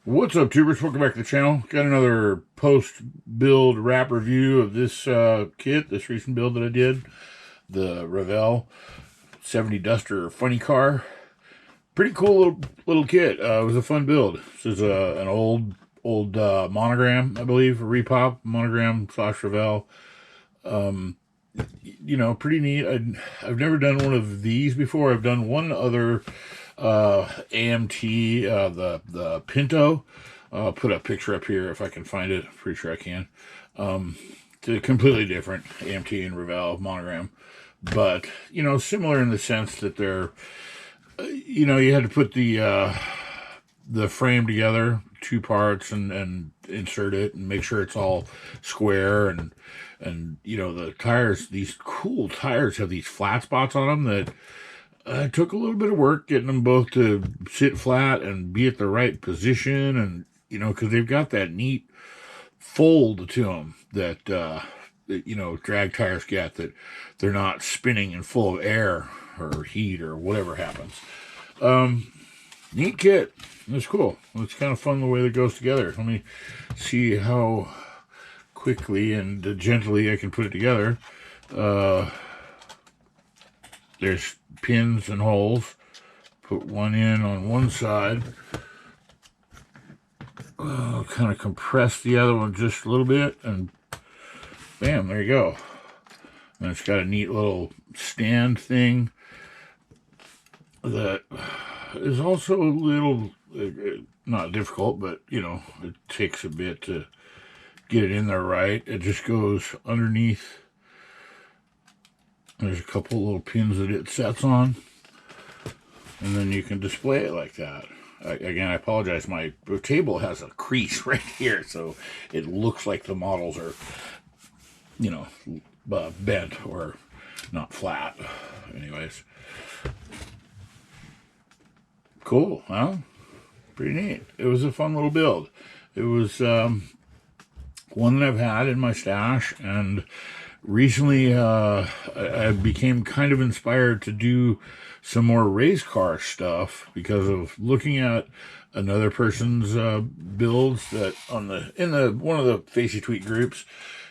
What's up, tubers? Welcome back to the channel. Got another post-build wrap review of this kit, this recent build that I did. The Revell 70 Duster funny car. Pretty cool little kit. It was a fun build. This is an old monogram, I believe, a repop monogram / Revell. You know, pretty neat. I've never done one of these before. I've done one other AMT, the Pinto. I'll put a picture up here if I can find it. Pretty sure I can. It's completely different AMT and Revell monogram, but you know, similar in the sense that they're, you know, you had to put the frame together, two parts, and insert it and make sure it's all square, and you know, the tires, these cool tires have these flat spots on them that it took a little bit of work getting them both to sit flat and be at the right position, and you know, because they've got that neat fold to them that you know, drag tires get, that they're not spinning and full of air or heat or whatever happens. Neat kit. It's cool. It's kind of fun the way that goes together. Let me see how quickly and gently I can put it together. There's pins and holes. Put one in on one side. Kind of compress the other one just a little bit, and bam, there you go. And it's got a neat little stand thing that is also a little, not difficult, but you know, it takes a bit to get it in there right. It just goes underneath. There's a couple little pins that it sets on, and then you can display it like that. Again, I apologize, my table has a crease right here, so it looks like the models are, you know, bent or not flat. Anyways, cool, huh? Pretty neat. It was a fun little build. It was one that I've had in my stash, and recently I became kind of inspired to do some more race car stuff because of looking at another person's builds that in the one of the Facey Tweet groups.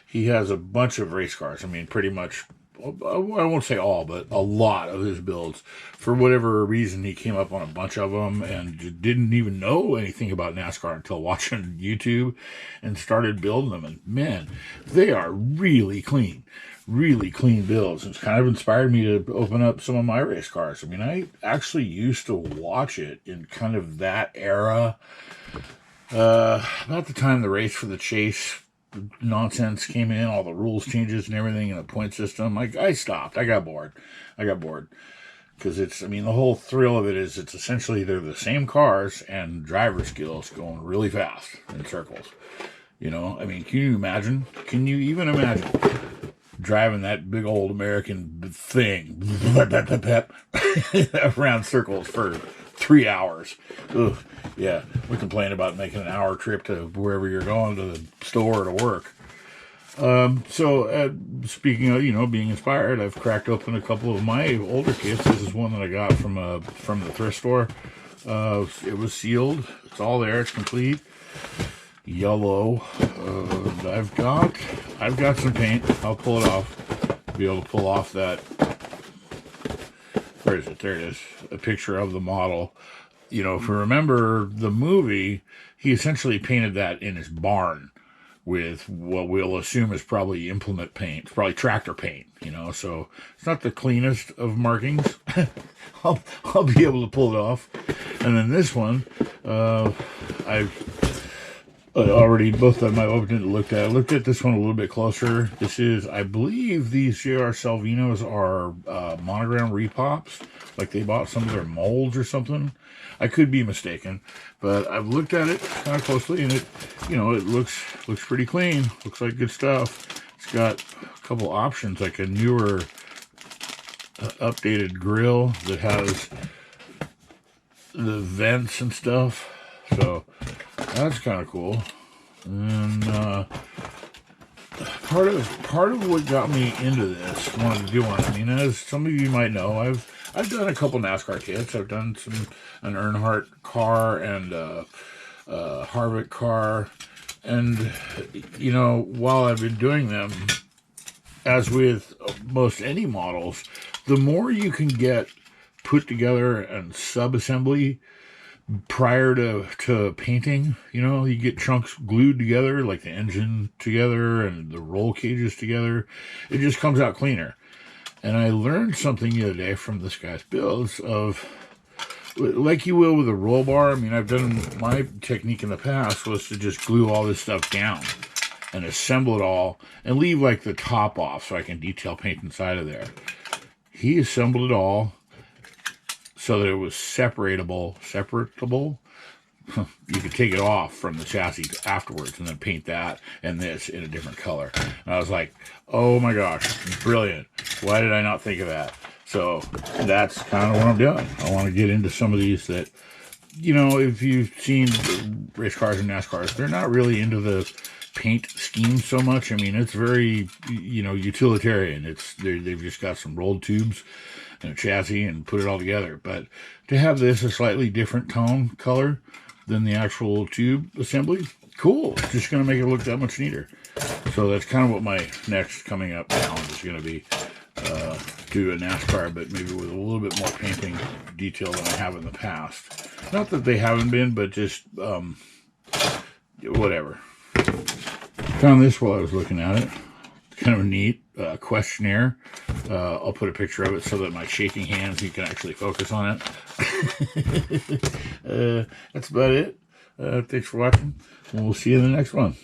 He has a bunch of race cars. I mean, pretty much, I won't say all, but a lot of his builds. For whatever reason, he came up on a bunch of them and didn't even know anything about NASCAR until watching YouTube and started building them. And man, they are really clean builds. It's kind of inspired me to open up some of my race cars. I mean, I actually used to watch it in kind of that era, about the time the Race for the Chase nonsense came in, all the rules changes and everything, and the point system. I stopped. I got bored because it's, I mean, the whole thrill of it is it's essentially they're the same cars and driver skills going really fast in circles. You know, I mean, can you even imagine driving that big old American thing around circles for 3 hours? Ugh, yeah, we complain about making an hour trip to wherever you're going, to the store or to work. So speaking of, you know, being inspired, I've cracked open a couple of my older kits. This is one that I got from the thrift store. It was sealed. It's all there. It's complete. Yellow. I've got some paint. I'll pull it off. Be able to pull off that. Where is it? There it is. A picture of the model. You know, if you remember the movie, he essentially painted that in his barn with what we'll assume is probably implement paint. It's probably tractor paint, you know, so it's not the cleanest of markings. I'll be able to pull it off. And then this one, I've already, both of them I opened and looked at. I looked at this one a little bit closer. This is, I believe these JR Salvinos are monogram repops. Like they bought some of their molds or something. I could be mistaken, but I've looked at it kind of closely, and it, you know, it looks pretty clean. Looks like good stuff. It's got a couple options, like a newer, updated grill that has the vents and stuff. So that's kind of cool. And part of what got me into this, wanted to do one. I mean, as some of you might know, I've done a couple NASCAR kits. I've done an Earnhardt car and Harvick car. And, you know, while I've been doing them, as with most any models, the more you can get put together and sub-assembly prior to painting, you know, you get chunks glued together, like the engine together and the roll cages together, it just comes out cleaner. And I learned something the other day from this guy's builds of, like you will with a roll bar. I mean, I've done, my technique in the past was to just glue all this stuff down and assemble it all and leave like the top off so I can detail paint inside of there. He assembled it all so that it was separatable. You could take it off from the chassis afterwards and then paint that and this in a different color. And I was like, oh my gosh, brilliant. Why did I not think of that? So that's kind of what I'm doing. I want to get into some of these that, you know, if you've seen race cars and NASCARs, they're not really into the paint scheme so much. I mean, it's very, you know, utilitarian. They've just got some rolled tubes and a chassis and put it all together. But to have this a slightly different tone color than the actual tube assembly, cool. It's just going to make it look that much neater. So that's kind of what my next coming up challenge is going to be. Do a NASCAR, but maybe with a little bit more painting detail than I have in the past. Not that they haven't been, but just whatever. Found this while I was looking at it. Kind of a neat questionnaire. I'll put a picture of it so that my shaking hands, you can actually focus on it. That's about it. Thanks for watching, and we'll see you in the next one.